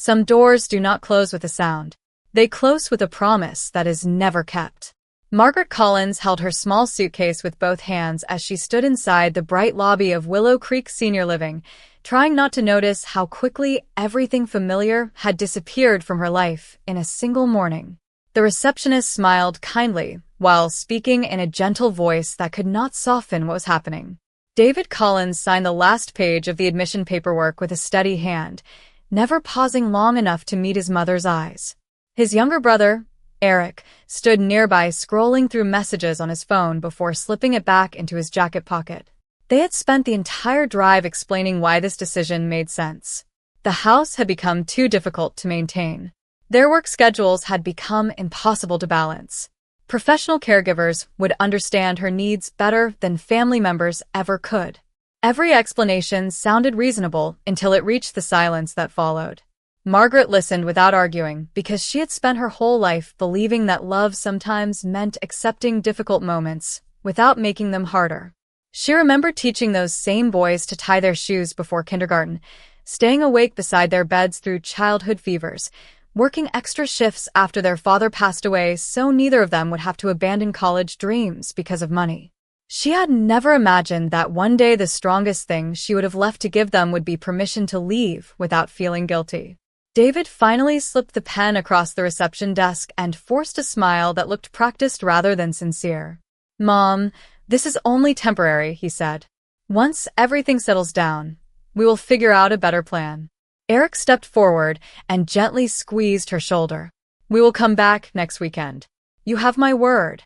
Some doors do not close with a sound. They close with a promise that is never kept. Margaret Collins held her small suitcase with both hands as she stood inside the bright lobby of Willow Creek Senior Living, trying not to notice how quickly everything familiar had disappeared from her life in a single morning. The receptionist smiled kindly, while speaking in a gentle voice that could not soften what was happening. David Collins signed the last page of the admission paperwork with a steady hand, never pausing long enough to meet his mother's eyes. His younger brother, Eric, stood nearby scrolling through messages on his phone before slipping it back into his jacket pocket. They had spent the entire drive explaining why this decision made sense. The house had become too difficult to maintain. Their work schedules had become impossible to balance. Professional caregivers would understand her needs better than family members ever could. Every explanation sounded reasonable until it reached the silence that followed. Margaret listened without arguing because she had spent her whole life believing that love sometimes meant accepting difficult moments without making them harder. She remembered teaching those same boys to tie their shoes before kindergarten, staying awake beside their beds through childhood fevers, working extra shifts after their father passed away so neither of them would have to abandon college dreams because of money. She had never imagined that one day the strongest thing she would have left to give them would be permission to leave without feeling guilty. David finally slipped the pen across the reception desk and forced a smile that looked practiced rather than sincere. "Mom, this is only temporary," he said. "Once everything settles down, we will figure out a better plan." Eric stepped forward and gently squeezed her shoulder. "We will come back next weekend. You have my word."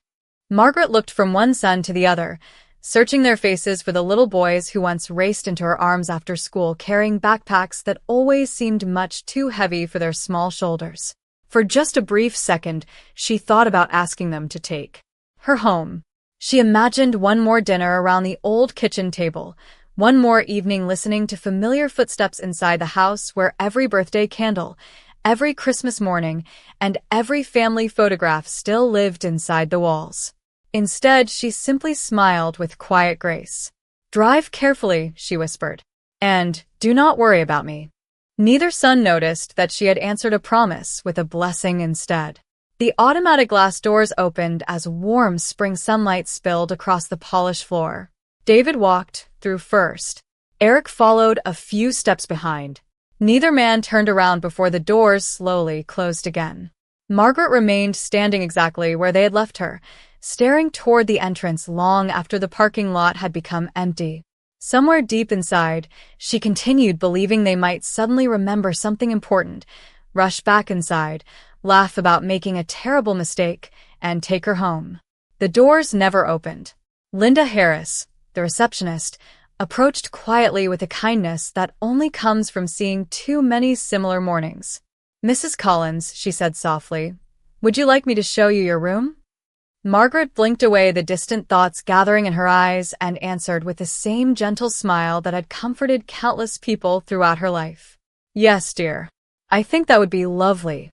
Margaret looked from one son to the other, searching their faces for the little boys who once raced into her arms after school carrying backpacks that always seemed much too heavy for their small shoulders. For just a brief second, she thought about asking them to take her home. She imagined one more dinner around the old kitchen table, one more evening listening to familiar footsteps inside the house where every birthday candle, every Christmas morning, and every family photograph still lived inside the walls. Instead, she simply smiled with quiet grace. "Drive carefully," she whispered. "And do not worry about me." Neither son noticed that she had answered a promise with a blessing instead. The automatic glass doors opened as warm spring sunlight spilled across the polished floor. David walked through first. Eric followed a few steps behind. Neither man turned around before the doors slowly closed again. Margaret remained standing exactly where they had left her, staring toward the entrance long after the parking lot had become empty. Somewhere deep inside, she continued believing they might suddenly remember something important, rush back inside, laugh about making a terrible mistake, and take her home. The doors never opened. Linda Harris, the receptionist, approached quietly with a kindness that only comes from seeing too many similar mornings. "Mrs. Collins," she said softly, "would you like me to show you your room?" Margaret blinked away the distant thoughts gathering in her eyes and answered with the same gentle smile that had comforted countless people throughout her life. "Yes, dear. I think that would be lovely."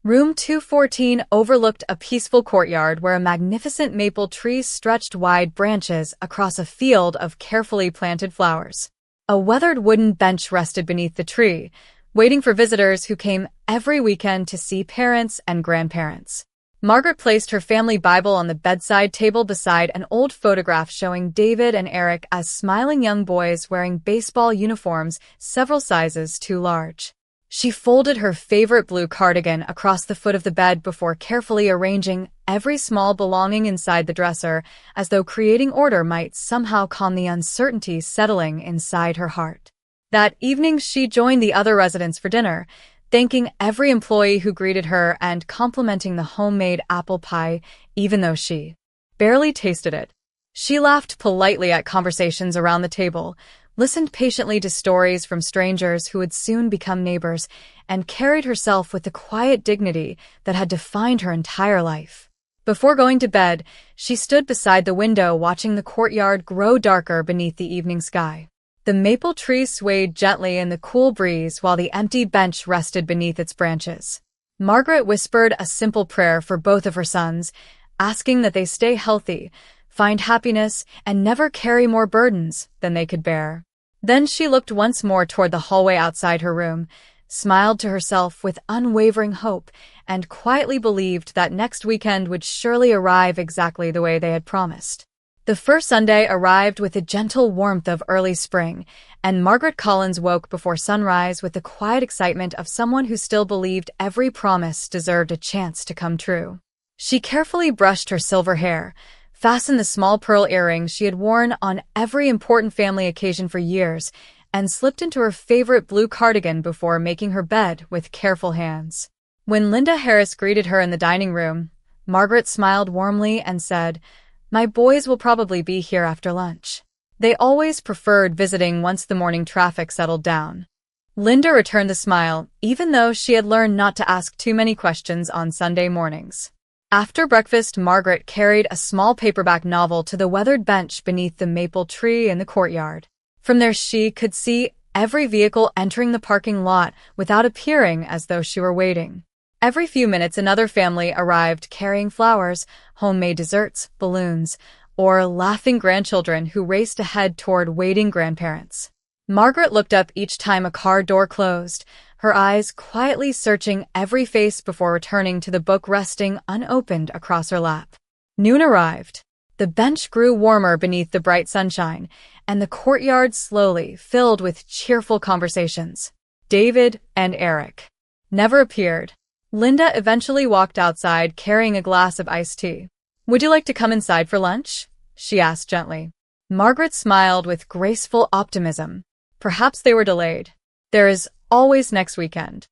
Room 214 overlooked a peaceful courtyard where a magnificent maple tree stretched wide branches across a field of carefully planted flowers. A weathered wooden bench rested beneath the tree, waiting for visitors who came every weekend to see parents and grandparents. Margaret placed her family Bible on the bedside table beside an old photograph showing David and Eric as smiling young boys wearing baseball uniforms several sizes too large. She folded her favorite blue cardigan across the foot of the bed before carefully arranging every small belonging inside the dresser, as though creating order might somehow calm the uncertainty settling inside her heart. That evening, she joined the other residents for dinner, thanking every employee who greeted her and complimenting the homemade apple pie, even though she barely tasted it. She laughed politely at conversations around the table, listened patiently to stories from strangers who would soon become neighbors, and carried herself with the quiet dignity that had defined her entire life. Before going to bed, she stood beside the window watching the courtyard grow darker beneath the evening sky. The maple tree swayed gently in the cool breeze while the empty bench rested beneath its branches. Margaret whispered a simple prayer for both of her sons, asking that they stay healthy, find happiness, and never carry more burdens than they could bear. Then she looked once more toward the hallway outside her room, smiled to herself with unwavering hope, and quietly believed that next weekend would surely arrive exactly the way they had promised. The first Sunday arrived with the gentle warmth of early spring, and Margaret Collins woke before sunrise with the quiet excitement of someone who still believed every promise deserved a chance to come true. She carefully brushed her silver hair, fastened the small pearl earrings she had worn on every important family occasion for years, and slipped into her favorite blue cardigan before making her bed with careful hands. When Linda Harris greeted her in the dining room, Margaret smiled warmly and said, "My boys will probably be here after lunch." They always preferred visiting once the morning traffic settled down. Linda returned the smile, even though she had learned not to ask too many questions on Sunday mornings. After breakfast, Margaret carried a small paperback novel to the weathered bench beneath the maple tree in the courtyard. From there she could see every vehicle entering the parking lot without appearing as though she were waiting. Every few minutes another family arrived carrying flowers, homemade desserts, balloons, or laughing grandchildren who raced ahead toward waiting grandparents. Margaret looked up each time a car door closed, her eyes quietly searching every face before returning to the book resting unopened across her lap. Noon arrived. The bench grew warmer beneath the bright sunshine, and the courtyard slowly filled with cheerful conversations. David and Eric never appeared. Linda eventually walked outside carrying a glass of iced tea. "Would you like to come inside for lunch?" she asked gently. Margaret smiled with graceful optimism. Perhaps they were delayed. There is always next weekend.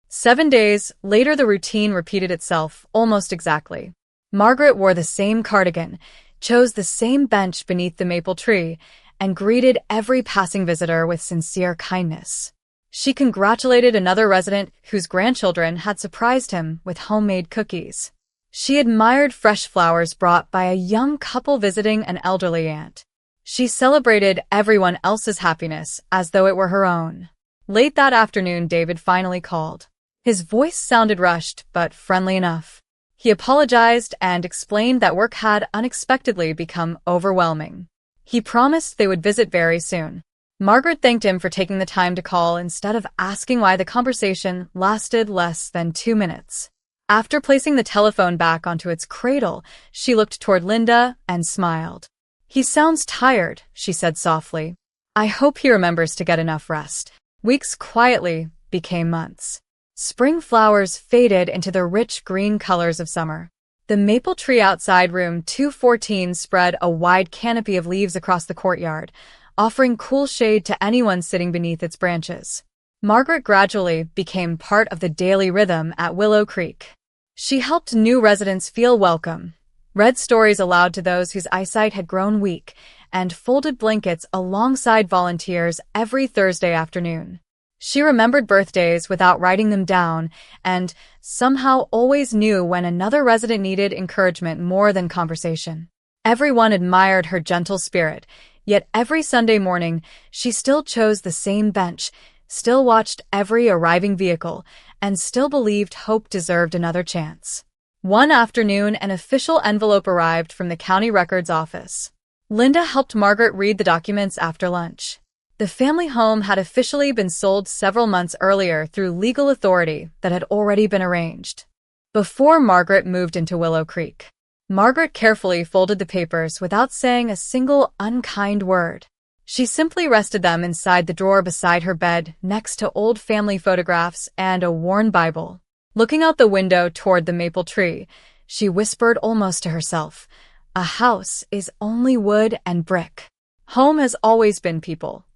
7 days later the routine repeated itself almost exactly. Margaret wore the same cardigan, chose the same bench beneath the maple tree, and greeted every passing visitor with sincere kindness. She congratulated another resident whose grandchildren had surprised him with homemade cookies. She admired fresh flowers brought by a young couple visiting an elderly aunt. She celebrated everyone else's happiness as though it were her own. Late that afternoon, David finally called. His voice sounded rushed, but friendly enough. He apologized and explained that work had unexpectedly become overwhelming. He promised they would visit very soon. Margaret thanked him for taking the time to call instead of asking why the conversation lasted less than 2 minutes. After placing the telephone back onto its cradle, she looked toward Linda and smiled. "He sounds tired," she said softly. "I hope he remembers to get enough rest." Weeks quietly became months. Spring flowers faded into the rich green colors of summer. The maple tree outside room 214 spread a wide canopy of leaves across the courtyard, offering cool shade to anyone sitting beneath its branches. Margaret gradually became part of the daily rhythm at Willow Creek. She helped new residents feel welcome, read stories aloud to those whose eyesight had grown weak, and folded blankets alongside volunteers every Thursday afternoon. She remembered birthdays without writing them down, and somehow always knew when another resident needed encouragement more than conversation. Everyone admired her gentle spirit, yet every Sunday morning she still chose the same bench, still watched every arriving vehicle, and still believed hope deserved another chance. One afternoon, an official envelope arrived from the county records office. Linda helped Margaret read the documents after lunch. The family home had officially been sold several months earlier through legal authority that had already been arranged. Before Margaret moved into Willow Creek, Margaret carefully folded the papers without saying a single unkind word. She simply rested them inside the drawer beside her bed, next to old family photographs and a worn Bible. Looking out the window toward the maple tree, she whispered almost to herself, "A house is only wood and brick. Home has always been people."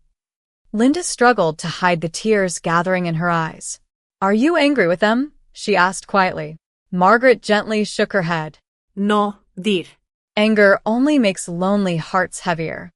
Linda struggled to hide the tears gathering in her eyes. "Are you angry with them?" she asked quietly. Margaret gently shook her head. No, dear. "Anger only makes lonely hearts heavier.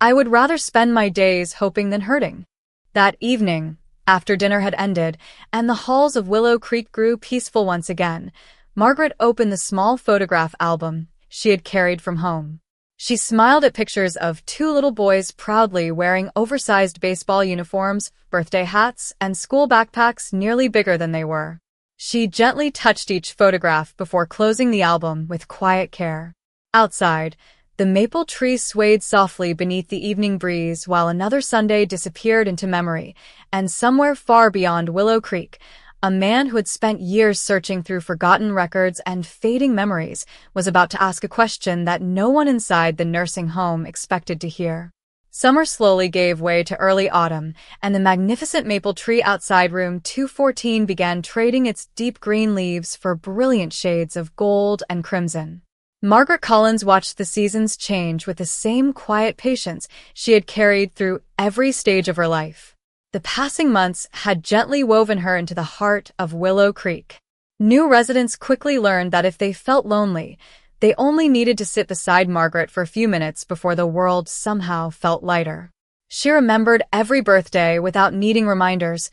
I would rather spend my days hoping than hurting." That evening, after dinner had ended and the halls of Willow Creek grew peaceful once again, Margaret opened the small photograph album she had carried from home. She smiled at pictures of 2 little boys proudly wearing oversized baseball uniforms, birthday hats, and school backpacks nearly bigger than they were. She gently touched each photograph before closing the album with quiet care. Outside, The maple tree swayed softly beneath the evening breeze while another Sunday disappeared into memory, and somewhere far beyond Willow Creek, a man who had spent years searching through forgotten records and fading memories was about to ask a question that no one inside the nursing home expected to hear. Summer slowly gave way to early autumn, and the magnificent maple tree outside room 214 began trading its deep green leaves for brilliant shades of gold and crimson. Margaret Collins watched the seasons change with the same quiet patience she had carried through every stage of her life. The passing months had gently woven her into the heart of Willow Creek. New residents quickly learned that if they felt lonely, they only needed to sit beside Margaret for a few minutes before the world somehow felt lighter. She remembered every birthday without needing reminders,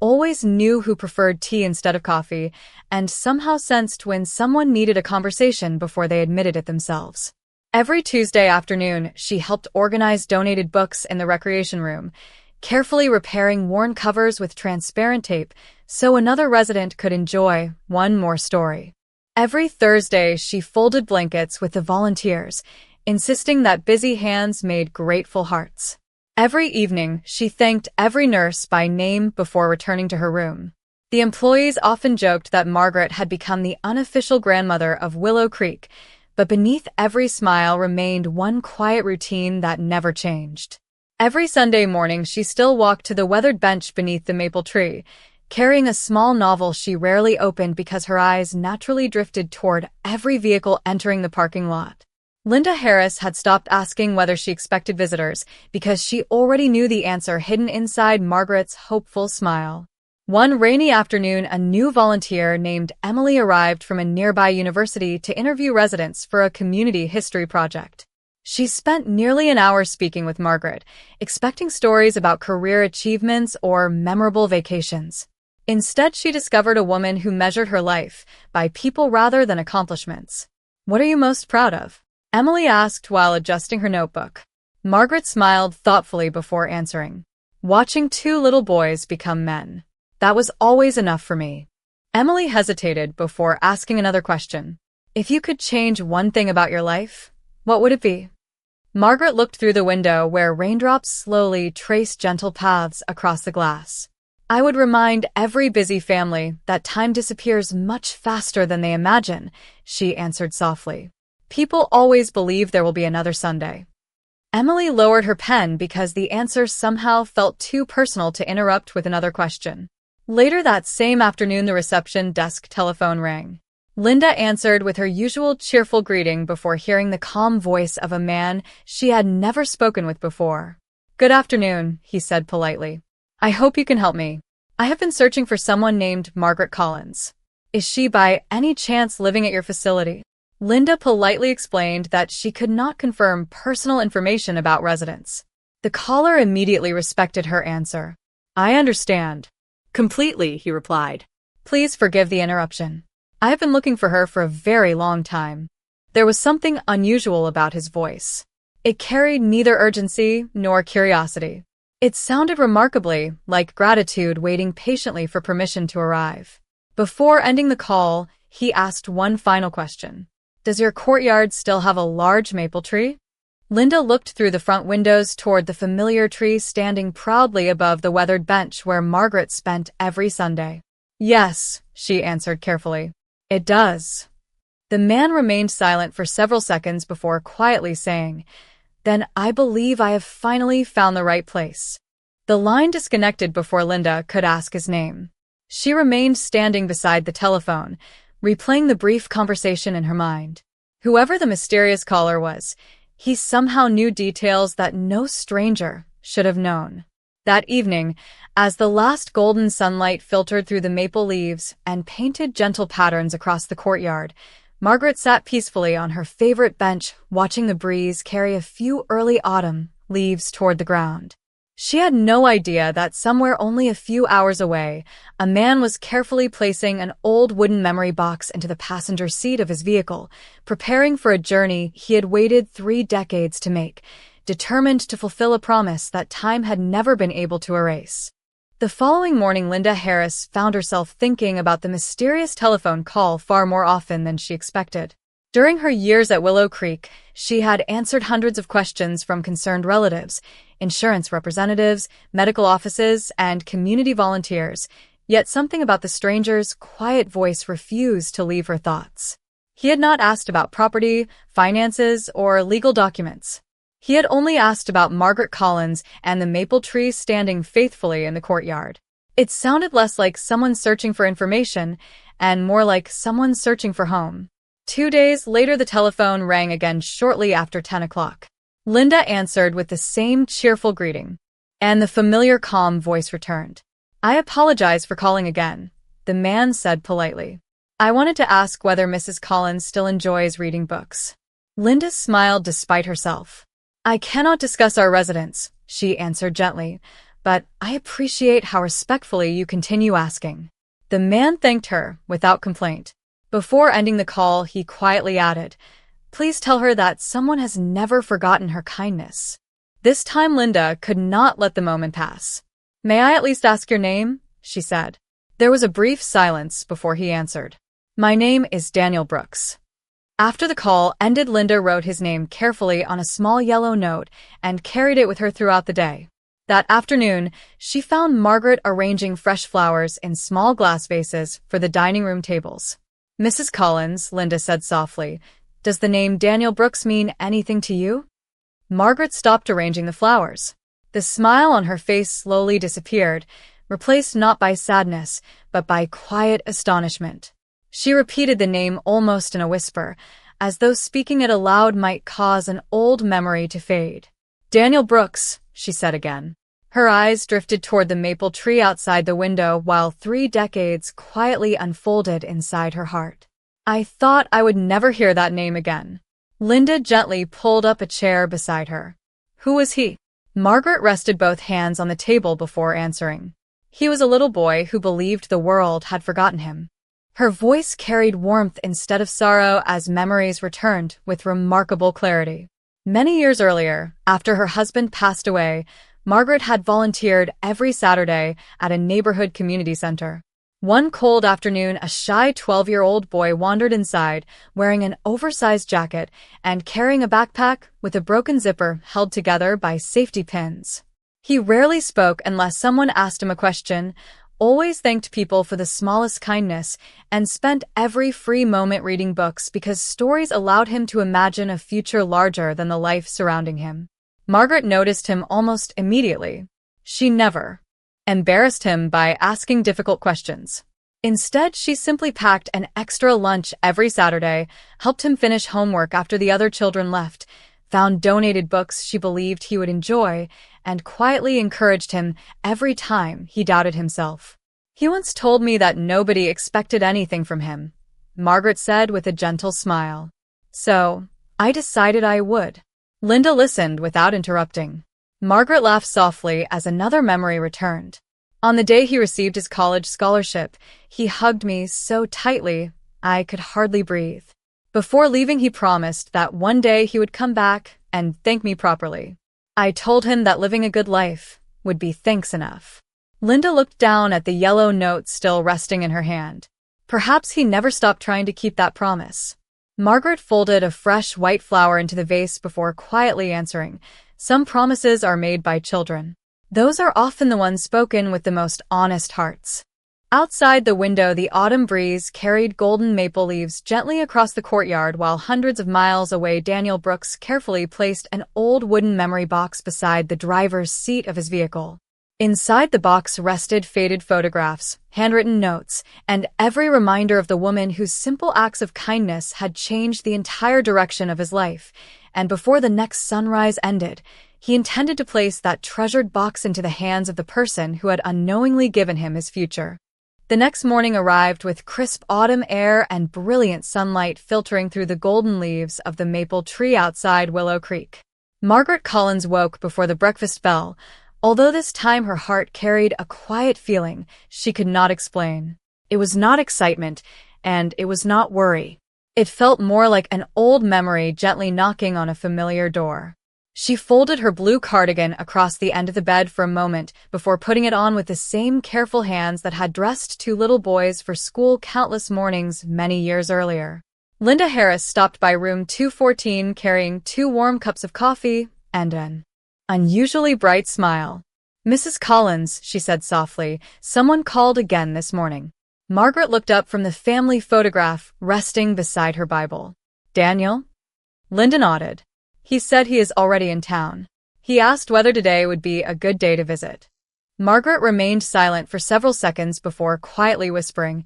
always knew who preferred tea instead of coffee, and somehow sensed when someone needed a conversation before they admitted it themselves. Every Tuesday afternoon, she helped organize donated books in the recreation room, carefully repairing worn covers with transparent tape so another resident could enjoy one more story. Every Thursday, she folded blankets with the volunteers, insisting that busy hands made grateful hearts. Every evening, she thanked every nurse by name before returning to her room. The employees often joked that Margaret had become the unofficial grandmother of Willow Creek, but beneath every smile remained one quiet routine that never changed. Every Sunday morning, she still walked to the weathered bench beneath the maple tree, carrying a small novel she rarely opened because her eyes naturally drifted toward every vehicle entering the parking lot. Linda Harris had stopped asking whether she expected visitors because she already knew the answer hidden inside Margaret's hopeful smile. One rainy afternoon, a new volunteer named Emily arrived from a nearby university to interview residents for a community history project. She spent nearly an hour speaking with Margaret, expecting stories about career achievements or memorable vacations. Instead, she discovered a woman who measured her life by people rather than accomplishments. "What are you most proud of?" Emily asked while adjusting her notebook. Margaret smiled thoughtfully before answering. "Watching two little boys become men. That was always enough for me." Emily hesitated before asking another question. "If you could change one thing about your life, what would it be?" Margaret looked through the window where raindrops slowly traced gentle paths across the glass. "I would remind every busy family that time disappears much faster than they imagine," she answered softly. "People always believe there will be another Sunday." Emily lowered her pen because the answer somehow felt too personal to interrupt with another question. Later that same afternoon, the reception desk telephone rang. Linda answered with her usual cheerful greeting before hearing the calm voice of a man she had never spoken with before. "Good afternoon," he said politely. "I hope you can help me. I have been searching for someone named Margaret Collins. Is she by any chance living at your facility?" Linda politely explained that she could not confirm personal information about residents. The caller immediately respected her answer. "I understand." "Completely," he replied. "Please forgive the interruption. I have been looking for her for a very long time." There was something unusual about his voice. It carried neither urgency nor curiosity. It sounded remarkably like gratitude waiting patiently for permission to arrive. Before ending the call, he asked one final question. "Does your courtyard still have a large maple tree?" Linda looked through the front windows toward the familiar tree standing proudly above the weathered bench where Margaret spent every Sunday. "Yes," she answered carefully. "It does." The man remained silent for several seconds before quietly saying, "Then I believe I have finally found the right place." The line disconnected before Linda could ask his name. She remained standing beside the telephone, replaying the brief conversation in her mind. Whoever the mysterious caller was, he somehow knew details that no stranger should have known. That evening, as the last golden sunlight filtered through the maple leaves and painted gentle patterns across the courtyard, Margaret sat peacefully on her favorite bench, watching the breeze carry a few early autumn leaves toward the ground. She had no idea that somewhere only a few hours away, a man was carefully placing an old wooden memory box into the passenger seat of his vehicle, preparing for a journey he had waited 3 decades to make, determined to fulfill a promise that time had never been able to erase. The following morning, Linda Harris found herself thinking about the mysterious telephone call far more often than she expected. During her years at Willow Creek, she had answered hundreds of questions from concerned relatives, insurance representatives, medical offices, and community volunteers, yet something about the stranger's quiet voice refused to leave her thoughts. He had not asked about property, finances, or legal documents. He had only asked about Margaret Collins and the maple tree standing faithfully in the courtyard. It sounded less like someone searching for information and more like someone searching for home. 2 days later, the telephone rang again shortly after 10 o'clock. Linda answered with the same cheerful greeting, and the familiar calm voice returned. "I apologize for calling again," the man said politely. "I wanted to ask whether Mrs. Collins still enjoys reading books." Linda smiled despite herself. "I cannot discuss our residence," she answered gently, "but I appreciate how respectfully you continue asking." The man thanked her without complaint. Before ending the call, he quietly added, "Please tell her that someone has never forgotten her kindness." This time Linda could not let the moment pass. "May I at least ask your name?" she said. There was a brief silence before he answered. "My name is Daniel Brooks." After the call ended, Linda wrote his name carefully on a small yellow note and carried it with her throughout the day. That afternoon, she found Margaret arranging fresh flowers in small glass vases for the dining room tables. "Mrs. Collins," Linda said softly, "does the name Daniel Brooks mean anything to you?" Margaret stopped arranging the flowers. The smile on her face slowly disappeared, replaced not by sadness, but by quiet astonishment. She repeated the name almost in a whisper, as though speaking it aloud might cause an old memory to fade. "Daniel Brooks," she said again. Her eyes drifted toward the maple tree outside the window while 3 decades quietly unfolded inside her heart. "I thought I would never hear that name again." Linda gently pulled up a chair beside her. "Who was he?" Margaret rested both hands on the table before answering. "He was a little boy who believed the world had forgotten him." Her voice carried warmth instead of sorrow as memories returned with remarkable clarity. Many years earlier, after her husband passed away, Margaret had volunteered every Saturday at a neighborhood community center. One cold afternoon, a shy 12-year-old boy wandered inside, wearing an oversized jacket and carrying a backpack with a broken zipper held together by safety pins. He rarely spoke unless someone asked him a question, always thanked people for the smallest kindness, and spent every free moment reading books because stories allowed him to imagine a future larger than the life surrounding him. Margaret noticed him almost immediately. She never embarrassed him by asking difficult questions. Instead, she simply packed an extra lunch every Saturday, helped him finish homework after the other children left, found donated books she believed he would enjoy, and quietly encouraged him every time he doubted himself. "He once told me that nobody expected anything from him," Margaret said with a gentle smile. "So, I decided I would." Linda listened without interrupting. Margaret laughed softly as another memory returned. On the day he received his college scholarship, he hugged me so tightly I could hardly breathe. Before leaving, he promised that one day he would come back and thank me properly. I told him that living a good life would be thanks enough. Linda looked down at the yellow note still resting in her hand. Perhaps he never stopped trying to keep that promise. Margaret folded a fresh white flower into the vase before quietly answering, "Some promises are made by children. Those are often the ones spoken with the most honest hearts." Outside the window, the autumn breeze carried golden maple leaves gently across the courtyard while hundreds of miles away Daniel Brooks carefully placed an old wooden memory box beside the driver's seat of his vehicle. Inside the box rested faded photographs, handwritten notes, and every reminder of the woman whose simple acts of kindness had changed the entire direction of his life. And before the next sunrise ended, he intended to place that treasured box into the hands of the person who had unknowingly given him his future. The next morning arrived with crisp autumn air and brilliant sunlight filtering through the golden leaves of the maple tree outside Willow Creek. Margaret Collins woke before the breakfast bell, although this time her heart carried a quiet feeling she could not explain. It was not excitement, and it was not worry. It felt more like an old memory gently knocking on a familiar door. She folded her blue cardigan across the end of the bed for a moment before putting it on with the same careful hands that had dressed 2 little boys for school countless mornings many years earlier. Linda Harris stopped by room 214 carrying 2 warm cups of coffee and an unusually bright smile. "Mrs. Collins," she said softly, "someone called again this morning." Margaret looked up from the family photograph resting beside her Bible. "Daniel?" Linda nodded. "He said he is already in town. He asked whether today would be a good day to visit." Margaret remained silent for several seconds before quietly whispering,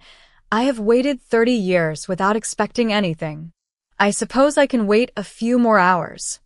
"I have waited 30 years without expecting anything. I suppose I can wait a few more hours."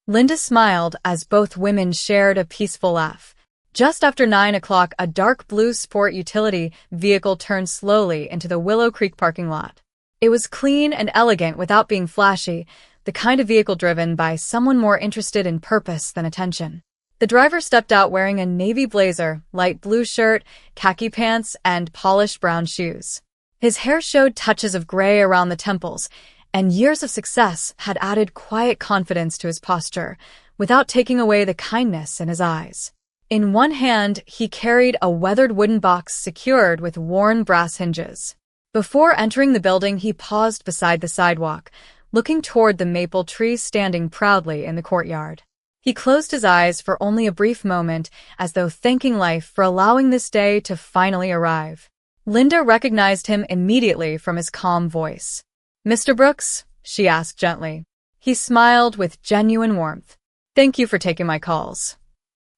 Linda smiled as both women shared a peaceful laugh. Just after 9 o'clock, a dark blue sport utility vehicle turned slowly into the Willow Creek parking lot. It was clean and elegant without being flashy, the kind of vehicle driven by someone more interested in purpose than attention. The driver stepped out wearing a navy blazer, light blue shirt, khaki pants, and polished brown shoes. His hair showed touches of gray around the temples, and years of success had added quiet confidence to his posture, without taking away the kindness in his eyes. In one hand, he carried a weathered wooden box secured with worn brass hinges. Before entering the building, he paused beside the sidewalk, looking toward the maple tree standing proudly in the courtyard. He closed his eyes for only a brief moment, as though thanking life for allowing this day to finally arrive. Linda recognized him immediately from his calm voice. "Mr. Brooks?" she asked gently. He smiled with genuine warmth. "Thank you for taking my calls."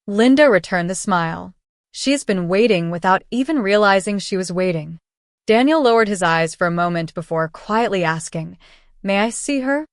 Linda returned the smile. She has been waiting without even realizing she was waiting. Daniel lowered his eyes for a moment before quietly asking, "May I see her?"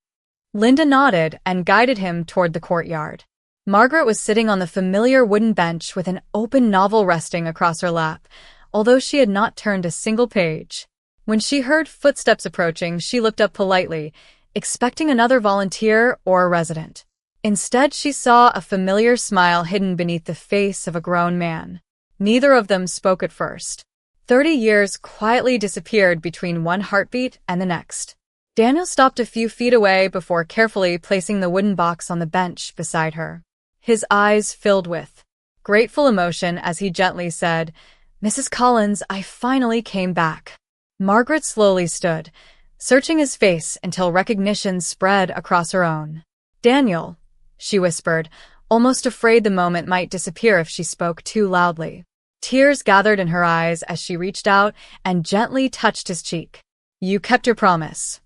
Linda nodded and guided him toward the courtyard. Margaret was sitting on the familiar wooden bench with an open novel resting across her lap, although she had not turned a single page. When she heard footsteps approaching, she looked up politely, expecting another volunteer or a resident. Instead, she saw a familiar smile hidden beneath the face of a grown man. Neither of them spoke at first. 30 years quietly disappeared between one heartbeat and the next. Daniel stopped a few feet away before carefully placing the wooden box on the bench beside her. His eyes filled with grateful emotion as he gently said, "Mrs. Collins, I finally came back." Margaret slowly stood, searching his face until recognition spread across her own. "Daniel," she whispered, almost afraid the moment might disappear if she spoke too loudly. Tears gathered in her eyes as she reached out and gently touched his cheek. "You kept your promise."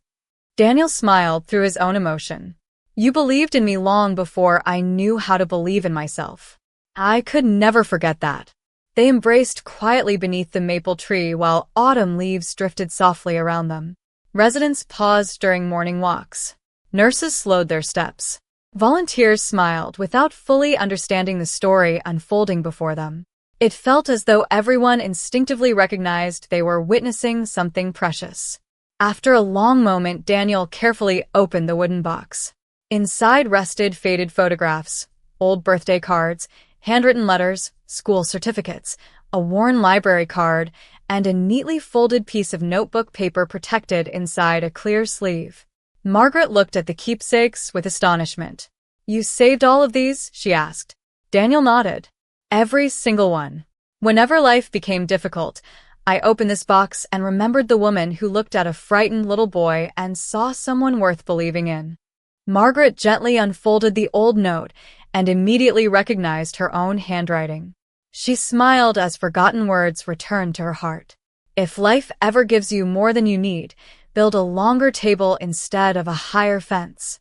Daniel smiled through his own emotion. "You believed in me long before I knew how to believe in myself. I could never forget that." They embraced quietly beneath the maple tree while autumn leaves drifted softly around them. Residents paused during morning walks. Nurses slowed their steps. Volunteers smiled without fully understanding the story unfolding before them. It felt as though everyone instinctively recognized they were witnessing something precious. After a long moment, Daniel carefully opened the wooden box. Inside rested faded photographs, old birthday cards, handwritten letters, school certificates, a worn library card, and a neatly folded piece of notebook paper protected inside a clear sleeve. Margaret looked at the keepsakes with astonishment. "You saved all of these?" she asked. Daniel nodded. "Every single one. Whenever life became difficult, I opened this box and remembered the woman who looked at a frightened little boy and saw someone worth believing in." Margaret gently unfolded the old note and immediately recognized her own handwriting. She smiled as forgotten words returned to her heart. "If life ever gives you more than you need, build a longer table instead of a higher fence."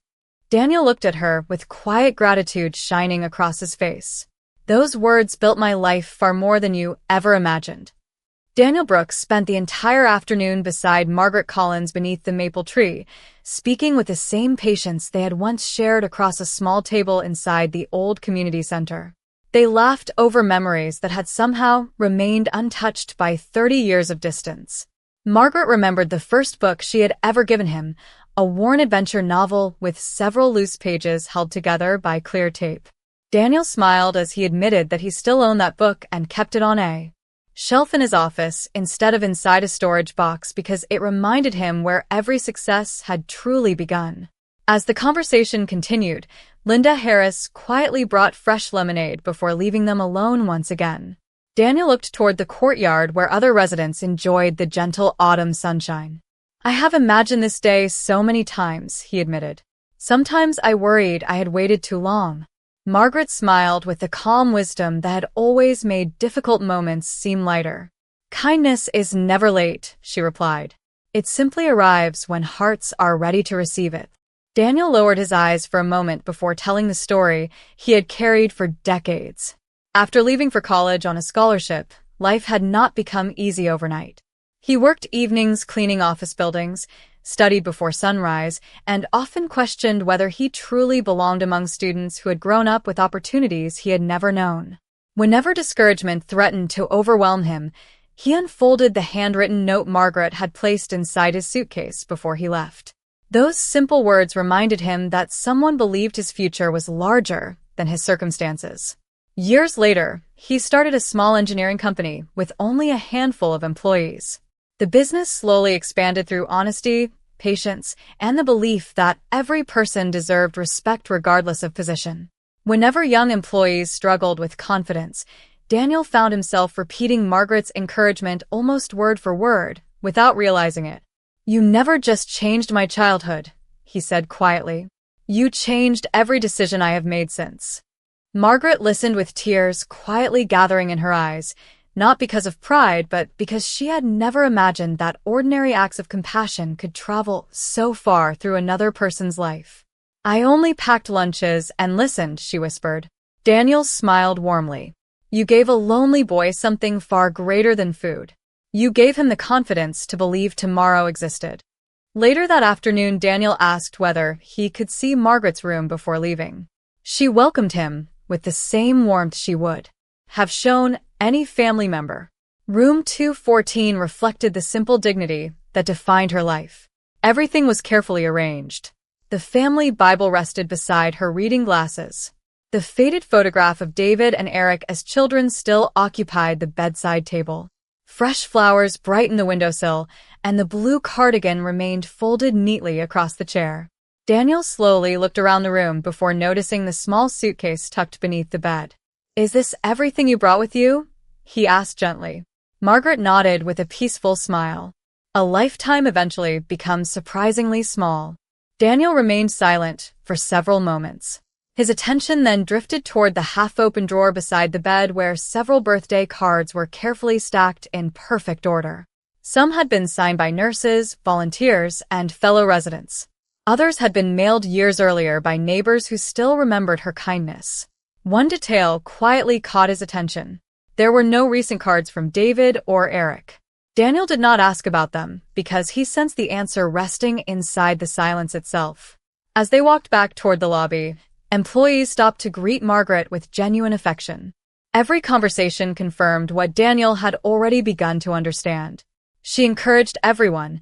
Daniel looked at her with quiet gratitude shining across his face. "Those words built my life far more than you ever imagined." Daniel Brooks spent the entire afternoon beside Margaret Collins beneath the maple tree, speaking with the same patience they had once shared across a small table inside the old community center. They laughed over memories that had somehow remained untouched by 30 years of distance. Margaret remembered the first book she had ever given him, a worn adventure novel with several loose pages held together by clear tape. Daniel smiled as he admitted that he still owned that book and kept it on a shelf in his office instead of inside a storage box because it reminded him where every success had truly begun. As the conversation continued, Linda Harris quietly brought fresh lemonade before leaving them alone once again. Daniel looked toward the courtyard where other residents enjoyed the gentle autumn sunshine. "I have imagined this day so many times," he admitted. "Sometimes I worried I had waited too long." Margaret smiled with the calm wisdom that had always made difficult moments seem lighter. "Kindness is never late," she replied. "It simply arrives when hearts are ready to receive it." Daniel lowered his eyes for a moment before telling the story he had carried for decades. After leaving for college on a scholarship, life had not become easy overnight. He worked evenings cleaning office buildings, studied before sunrise, and often questioned whether he truly belonged among students who had grown up with opportunities he had never known. Whenever discouragement threatened to overwhelm him, he unfolded the handwritten note Margaret had placed inside his suitcase before he left. Those simple words reminded him that someone believed his future was larger than his circumstances. Years later, he started a small engineering company with only a handful of employees. The business slowly expanded through honesty, patience, and the belief that every person deserved respect regardless of position. Whenever young employees struggled with confidence, Daniel found himself repeating Margaret's encouragement almost word for word, without realizing it. "You never just changed my childhood," he said quietly. "You changed every decision I have made since." Margaret listened with tears quietly gathering in her eyes, not because of pride, but because she had never imagined that ordinary acts of compassion could travel so far through another person's life. "I only packed lunches and listened," she whispered. Daniel smiled warmly. "You gave a lonely boy something far greater than food. You gave him the confidence to believe tomorrow existed." Later that afternoon, Daniel asked whether he could see Margaret's room before leaving. She welcomed him with the same warmth she would have shown any family member. Room 214 reflected the simple dignity that defined her life. Everything was carefully arranged. The family Bible rested beside her reading glasses. The faded photograph of David and Eric as children still occupied the bedside table. Fresh flowers brightened the windowsill, and the blue cardigan remained folded neatly across the chair. Daniel slowly looked around the room before noticing the small suitcase tucked beneath the bed. "Is this everything you brought with you?" he asked gently. Margaret nodded with a peaceful smile. A lifetime eventually becomes surprisingly small. Daniel remained silent for several moments. His attention then drifted toward the half-open drawer beside the bed where several birthday cards were carefully stacked in perfect order. Some had been signed by nurses, volunteers, and fellow residents. Others had been mailed years earlier by neighbors who still remembered her kindness. One detail quietly caught his attention. There were no recent cards from David or Eric. Daniel did not ask about them because he sensed the answer resting inside the silence itself. As they walked back toward the lobby, employees stopped to greet Margaret with genuine affection. Every conversation confirmed what Daniel had already begun to understand. She encouraged everyone,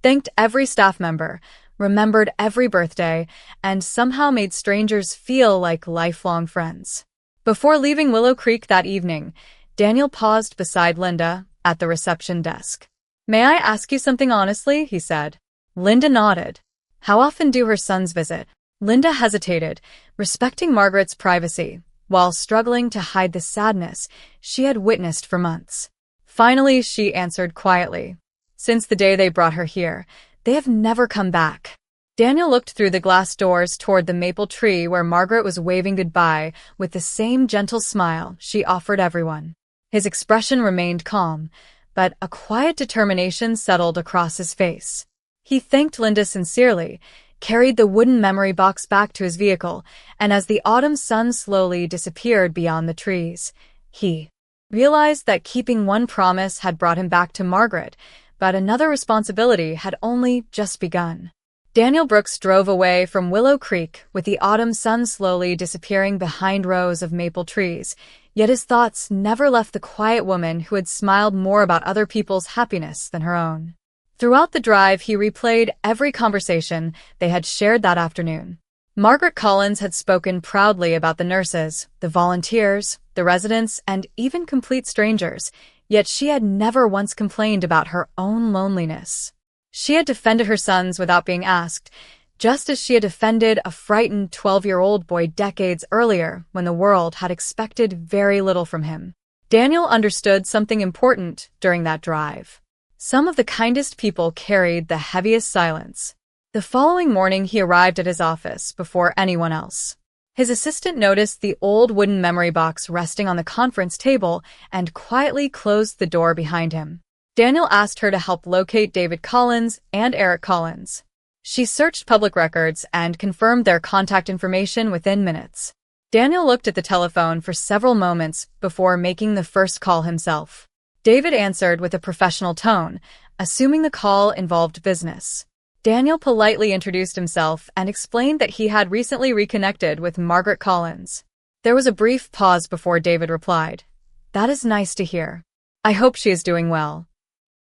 thanked every staff member, remembered every birthday, and somehow made strangers feel like lifelong friends. Before leaving Willow Creek that evening, Daniel paused beside Linda at the reception desk. "May I ask you something honestly?" he said. Linda nodded. "How often do her sons visit?" Linda hesitated, respecting Margaret's privacy, while struggling to hide the sadness she had witnessed for months. Finally, she answered quietly. "Since the day they brought her here, they have never come back." Daniel looked through the glass doors toward the maple tree where Margaret was waving goodbye with the same gentle smile she offered everyone. His expression remained calm, but a quiet determination settled across his face. He thanked Linda sincerely, carried the wooden memory box back to his vehicle, and as the autumn sun slowly disappeared beyond the trees, he realized that keeping one promise had brought him back to Margaret, but another responsibility had only just begun. Daniel Brooks drove away from Willow Creek with the autumn sun slowly disappearing behind rows of maple trees, yet his thoughts never left the quiet woman who had smiled more about other people's happiness than her own. Throughout the drive, he replayed every conversation they had shared that afternoon. Margaret Collins had spoken proudly about the nurses, the volunteers, the residents, and even complete strangers, yet she had never once complained about her own loneliness. She had defended her sons without being asked, just as she had defended a frightened 12-year-old boy decades earlier when the world had expected very little from him. Daniel understood something important during that drive. Some of the kindest people carried the heaviest silence. The following morning he arrived at his office before anyone else. His assistant noticed the old wooden memory box resting on the conference table and quietly closed the door behind him. Daniel asked her to help locate David Collins and Eric Collins. She searched public records and confirmed their contact information within minutes. Daniel looked at the telephone for several moments before making the first call himself. David answered with a professional tone, assuming the call involved business. Daniel politely introduced himself and explained that he had recently reconnected with Margaret Collins. There was a brief pause before David replied, "That is nice to hear. I hope she is doing well."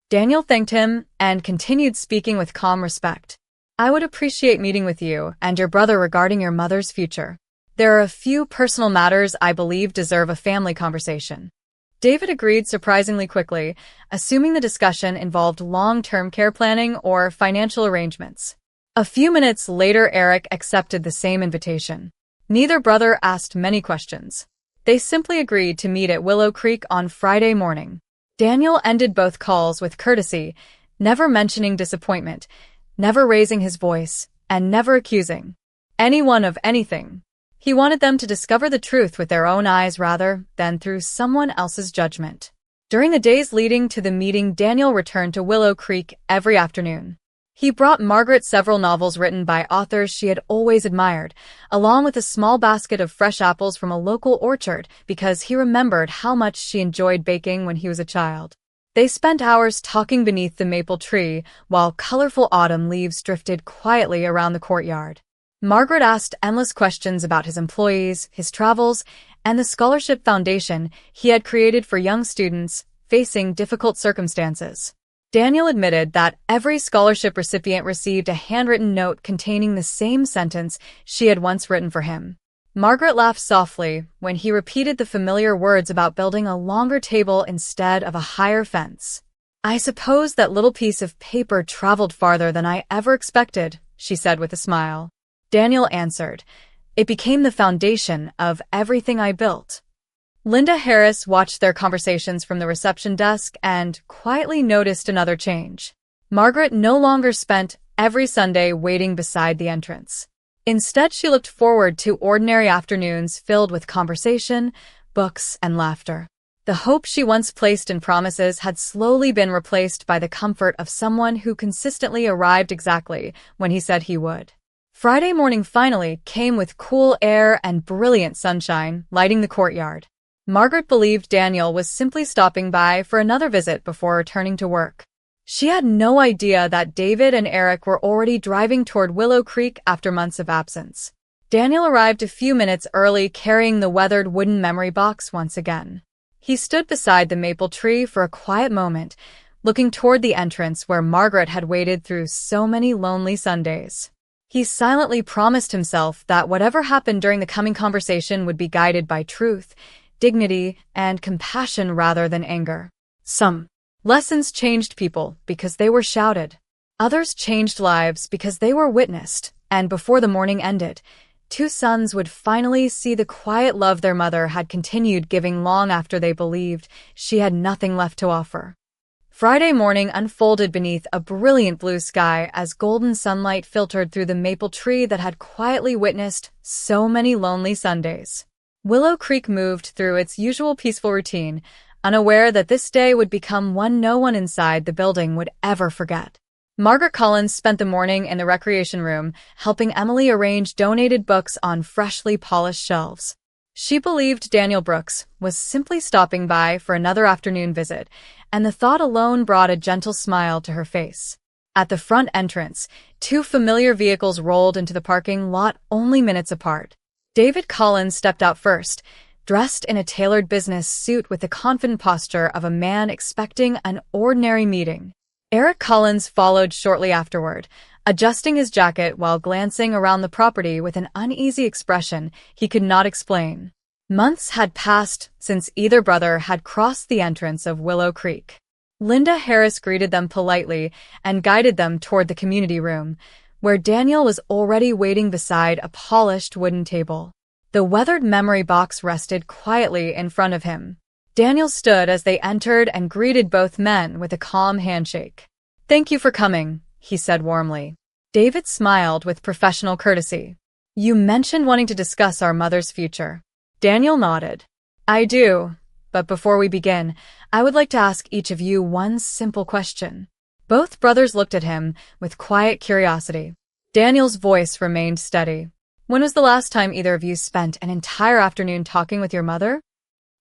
Daniel thanked him and continued speaking with calm respect. "I would appreciate meeting with you and your brother regarding your mother's future. There are a few personal matters I believe deserve a family conversation." David agreed surprisingly quickly, assuming the discussion involved long-term care planning or financial arrangements. A few minutes later, Eric accepted the same invitation. Neither brother asked many questions. They simply agreed to meet at Willow Creek on Friday morning. Daniel ended both calls with courtesy, never mentioning disappointment, never raising his voice, and never accusing anyone of anything. He wanted them to discover the truth with their own eyes rather than through someone else's judgment. During the days leading to the meeting, Daniel returned to Willow Creek every afternoon. He brought Margaret several novels written by authors she had always admired, along with a small basket of fresh apples from a local orchard because he remembered how much she enjoyed baking when he was a child. They spent hours talking beneath the maple tree while colorful autumn leaves drifted quietly around the courtyard. Margaret asked endless questions about his employees, his travels, and the scholarship foundation he had created for young students facing difficult circumstances. Daniel admitted that every scholarship recipient received a handwritten note containing the same sentence she had once written for him. Margaret laughed softly when he repeated the familiar words about building a longer table instead of a higher fence. "I suppose that little piece of paper traveled farther than I ever expected," she said with a smile. Daniel answered, "It became the foundation of everything I built." Linda Harris watched their conversations from the reception desk and quietly noticed another change. Margaret no longer spent every Sunday waiting beside the entrance. Instead, she looked forward to ordinary afternoons filled with conversation, books, and laughter. The hope she once placed in promises had slowly been replaced by the comfort of someone who consistently arrived exactly when he said he would. Friday morning finally came with cool air and brilliant sunshine lighting the courtyard. Margaret believed Daniel was simply stopping by for another visit before returning to work. She had no idea that David and Eric were already driving toward Willow Creek after months of absence. Daniel arrived a few minutes early carrying the weathered wooden memory box once again. He stood beside the maple tree for a quiet moment, looking toward the entrance where Margaret had waited through so many lonely Sundays. He silently promised himself that whatever happened during the coming conversation would be guided by truth, dignity, and compassion rather than anger. Some lessons changed people because they were shouted. Others changed lives because they were witnessed, and before the morning ended, two sons would finally see the quiet love their mother had continued giving long after they believed she had nothing left to offer. Friday morning unfolded beneath a brilliant blue sky as golden sunlight filtered through the maple tree that had quietly witnessed so many lonely Sundays. Willow Creek moved through its usual peaceful routine, unaware that this day would become one no one inside the building would ever forget. Margaret Collins spent the morning in the recreation room, helping Emily arrange donated books on freshly polished shelves. She believed Daniel Brooks was simply stopping by for another afternoon visit, and the thought alone brought a gentle smile to her face. At the front entrance, two familiar vehicles rolled into the parking lot only minutes apart. David Collins stepped out first, dressed in a tailored business suit with the confident posture of a man expecting an ordinary meeting. Eric Collins followed shortly afterward, adjusting his jacket while glancing around the property with an uneasy expression he could not explain. Months had passed since either brother had crossed the entrance of Willow Creek. Linda Harris greeted them politely and guided them toward the community room, where Daniel was already waiting beside a polished wooden table. The weathered memory box rested quietly in front of him. Daniel stood as they entered and greeted both men with a calm handshake. "Thank you for coming," he said warmly. David smiled with professional courtesy. "You mentioned wanting to discuss our mother's future." Daniel nodded. "I do, but before we begin, I would like to ask each of you one simple question." Both brothers looked at him with quiet curiosity. Daniel's voice remained steady. "When was the last time either of you spent an entire afternoon talking with your mother?"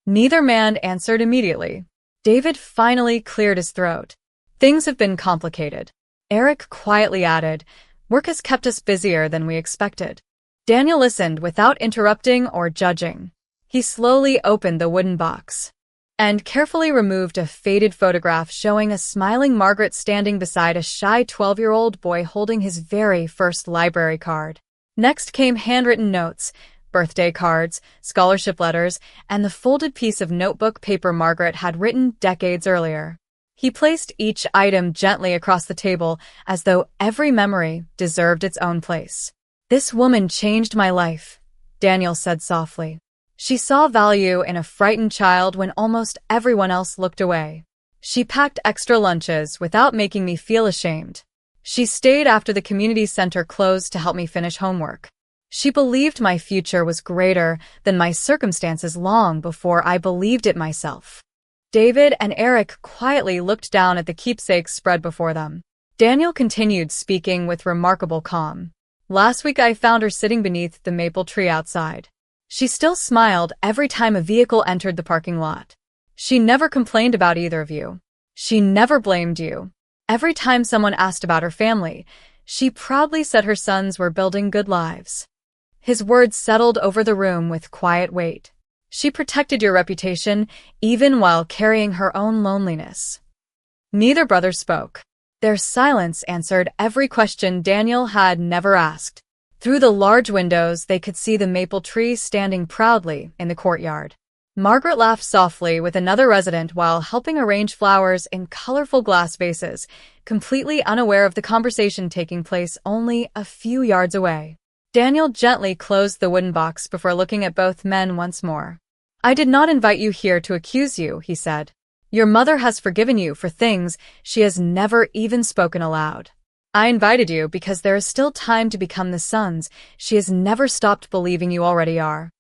Neither man answered immediately. David finally cleared his throat. "Things have been complicated." Eric quietly added, "Work has kept us busier than we expected." Daniel listened without interrupting or judging. He slowly opened the wooden box and carefully removed a faded photograph showing a smiling Margaret standing beside a shy 12-year-old boy holding his very first library card. Next came handwritten notes, birthday cards, scholarship letters, and the folded piece of notebook paper Margaret had written decades earlier. He placed each item gently across the table as though every memory deserved its own place. "This woman changed my life," Daniel said softly. "She saw value in a frightened child when almost everyone else looked away. She packed extra lunches without making me feel ashamed. She stayed after the community center closed to help me finish homework. She believed my future was greater than my circumstances long before I believed it myself." David and Eric quietly looked down at the keepsakes spread before them. Daniel continued speaking with remarkable calm. "Last week I found her sitting beneath the maple tree outside. She still smiled every time a vehicle entered the parking lot. She never complained about either of you. She never blamed you. Every time someone asked about her family, she proudly said her sons were building good lives." His words settled over the room with quiet weight. "She protected your reputation, even while carrying her own loneliness." Neither brother spoke. Their silence answered every question Daniel had never asked. Through the large windows, they could see the maple tree standing proudly in the courtyard. Margaret laughed softly with another resident while helping arrange flowers in colorful glass vases, completely unaware of the conversation taking place only a few yards away. Daniel gently closed the wooden box before looking at both men once more. "I did not invite you here to accuse you," he said. "Your mother has forgiven you for things she has never even spoken aloud. I invited you because there is still time to become the sons she has never stopped believing you already are."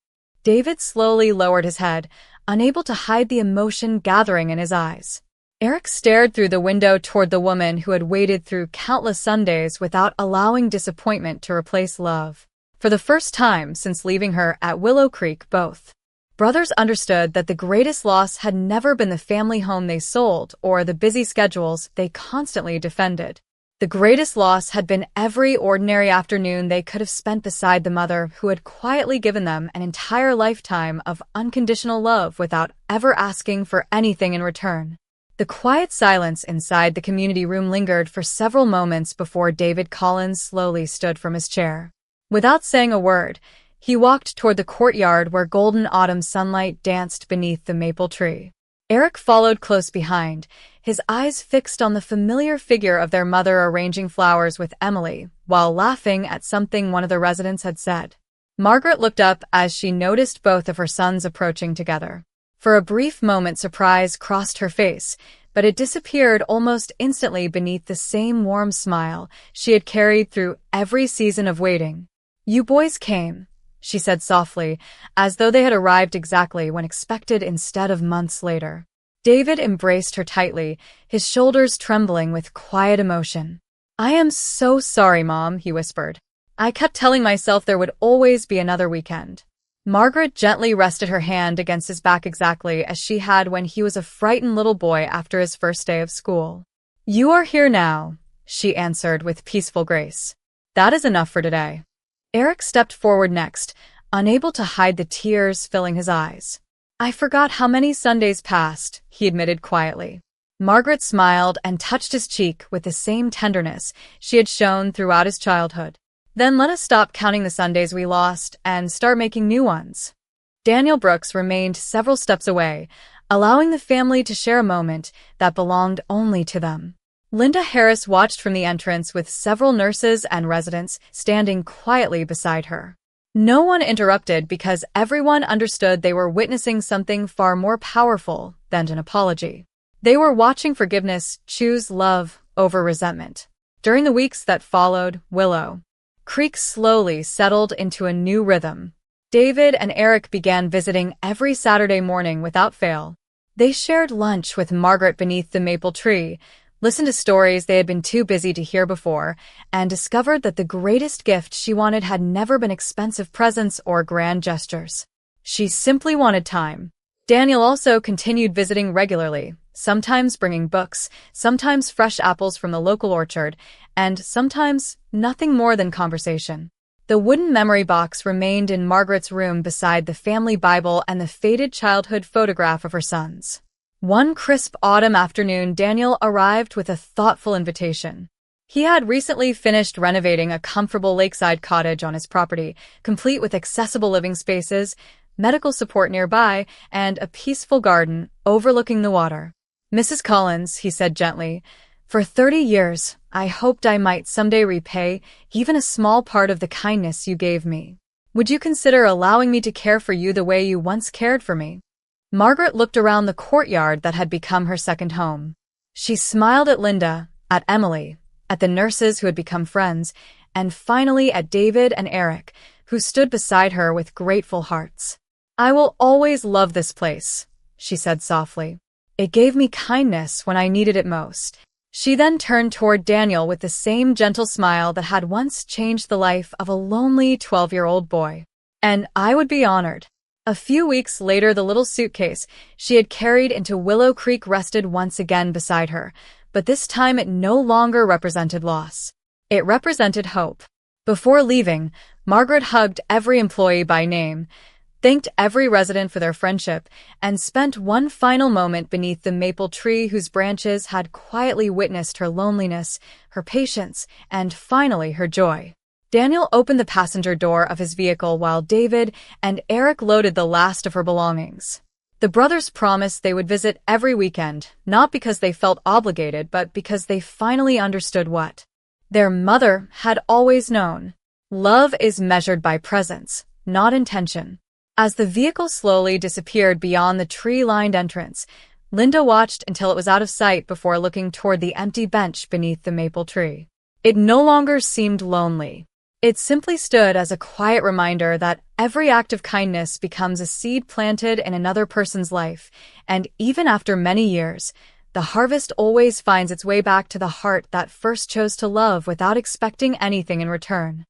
David slowly lowered his head, unable to hide the emotion gathering in his eyes. Eric stared through the window toward the woman who had waited through countless Sundays without allowing disappointment to replace love. For the first time since leaving her at Willow Creek, both brothers understood that the greatest loss had never been the family home they sold or the busy schedules they constantly defended. The greatest loss had been every ordinary afternoon they could have spent beside the mother who had quietly given them an entire lifetime of unconditional love without ever asking for anything in return. The quiet silence inside the community room lingered for several moments before David Collins slowly stood from his chair. Without saying a word, he walked toward the courtyard where golden autumn sunlight danced beneath the maple tree. Eric followed close behind, his eyes fixed on the familiar figure of their mother arranging flowers with Emily, while laughing at something one of the residents had said. Margaret looked up as she noticed both of her sons approaching together. For a brief moment, surprise crossed her face, but it disappeared almost instantly beneath the same warm smile she had carried through every season of waiting. "You boys came," she said softly, as though they had arrived exactly when expected instead of months later. David embraced her tightly, his shoulders trembling with quiet emotion. "I am so sorry, Mom," he whispered. "I kept telling myself there would always be another weekend." Margaret gently rested her hand against his back exactly as she had when he was a frightened little boy after his first day of school. "You are here now," she answered with peaceful grace. "That is enough for today." Eric stepped forward next, unable to hide the tears filling his eyes. "I forgot how many Sundays passed," he admitted quietly. Margaret smiled and touched his cheek with the same tenderness she had shown throughout his childhood. "Then let us stop counting the Sundays we lost and start making new ones." Daniel Brooks remained several steps away, allowing the family to share a moment that belonged only to them. Linda Harris watched from the entrance with several nurses and residents standing quietly beside her. No one interrupted because everyone understood they were witnessing something far more powerful than an apology. They were watching forgiveness choose love over resentment. During the weeks that followed, Willow Creek slowly settled into a new rhythm. David and Eric began visiting every Saturday morning without fail. They shared lunch with Margaret beneath the maple tree, listened to stories they had been too busy to hear before, and discovered that the greatest gift she wanted had never been expensive presents or grand gestures. She simply wanted time. Daniel also continued visiting regularly, sometimes bringing books, sometimes fresh apples from the local orchard, and sometimes nothing more than conversation. The wooden memory box remained in Margaret's room beside the family Bible and the faded childhood photograph of her sons. One crisp autumn afternoon, Daniel arrived with a thoughtful invitation. He had recently finished renovating a comfortable lakeside cottage on his property, complete with accessible living spaces, medical support nearby, and a peaceful garden overlooking the water. "Mrs. Collins," he said gently, "for 30 years, I hoped I might someday repay even a small part of the kindness you gave me. Would you consider allowing me to care for you the way you once cared for me?" Margaret looked around the courtyard that had become her second home. She smiled at Linda, at Emily, at the nurses who had become friends, and finally at David and Eric, who stood beside her with grateful hearts. "I will always love this place," she said softly. "It gave me kindness when I needed it most." She then turned toward Daniel with the same gentle smile that had once changed the life of a lonely 12-year-old boy. "And I would be honored." A few weeks later, the little suitcase she had carried into Willow Creek rested once again beside her, but this time it no longer represented loss. It represented hope. Before leaving, Margaret hugged every employee by name, thanked every resident for their friendship, and spent one final moment beneath the maple tree whose branches had quietly witnessed her loneliness, her patience, and finally her joy. Daniel opened the passenger door of his vehicle while David and Eric loaded the last of her belongings. The brothers promised they would visit every weekend, not because they felt obligated, but because they finally understood what their mother had always known. Love is measured by presence, not intention. As the vehicle slowly disappeared beyond the tree-lined entrance, Linda watched until it was out of sight before looking toward the empty bench beneath the maple tree. It no longer seemed lonely. It simply stood as a quiet reminder that every act of kindness becomes a seed planted in another person's life, and even after many years, the harvest always finds its way back to the heart that first chose to love without expecting anything in return.